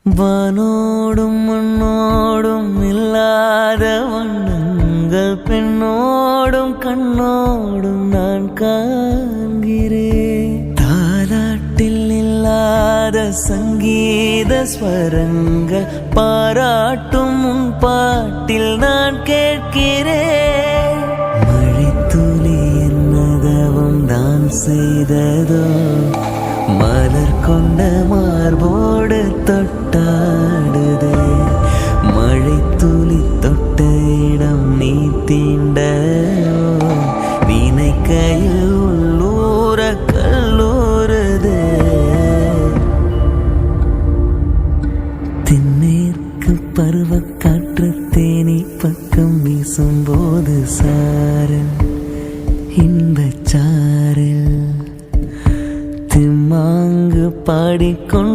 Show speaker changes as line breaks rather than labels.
வானோடும் மண்ணோடும் இல்லாத வண்ணங்கள் பெண்ணோடும் கண்ணோடும் நான் காண்கிறேன். தாலாட்டில் இல்லாத சங்கீத ஸ்வரங்கள் பாராட்டும் உன் பாட்டில் நான் கேட்கிறேன். மழைத்துளி என்னதவும் தான் செய்ததோ, மலர் கொண்ட மார்போடு தொட்டாடுதே. மழை துளி தொட்ட இடம் நீ தீண்ட, நினைக்கையில் உள்ளூர கல்லூருதே. தென்மேற்கு பருவக்காற்று தேனி பக்கம் வீசும்போது சாரல் இன்பச்சாரல் திம்மாங்கு பாடிக்கொண்டு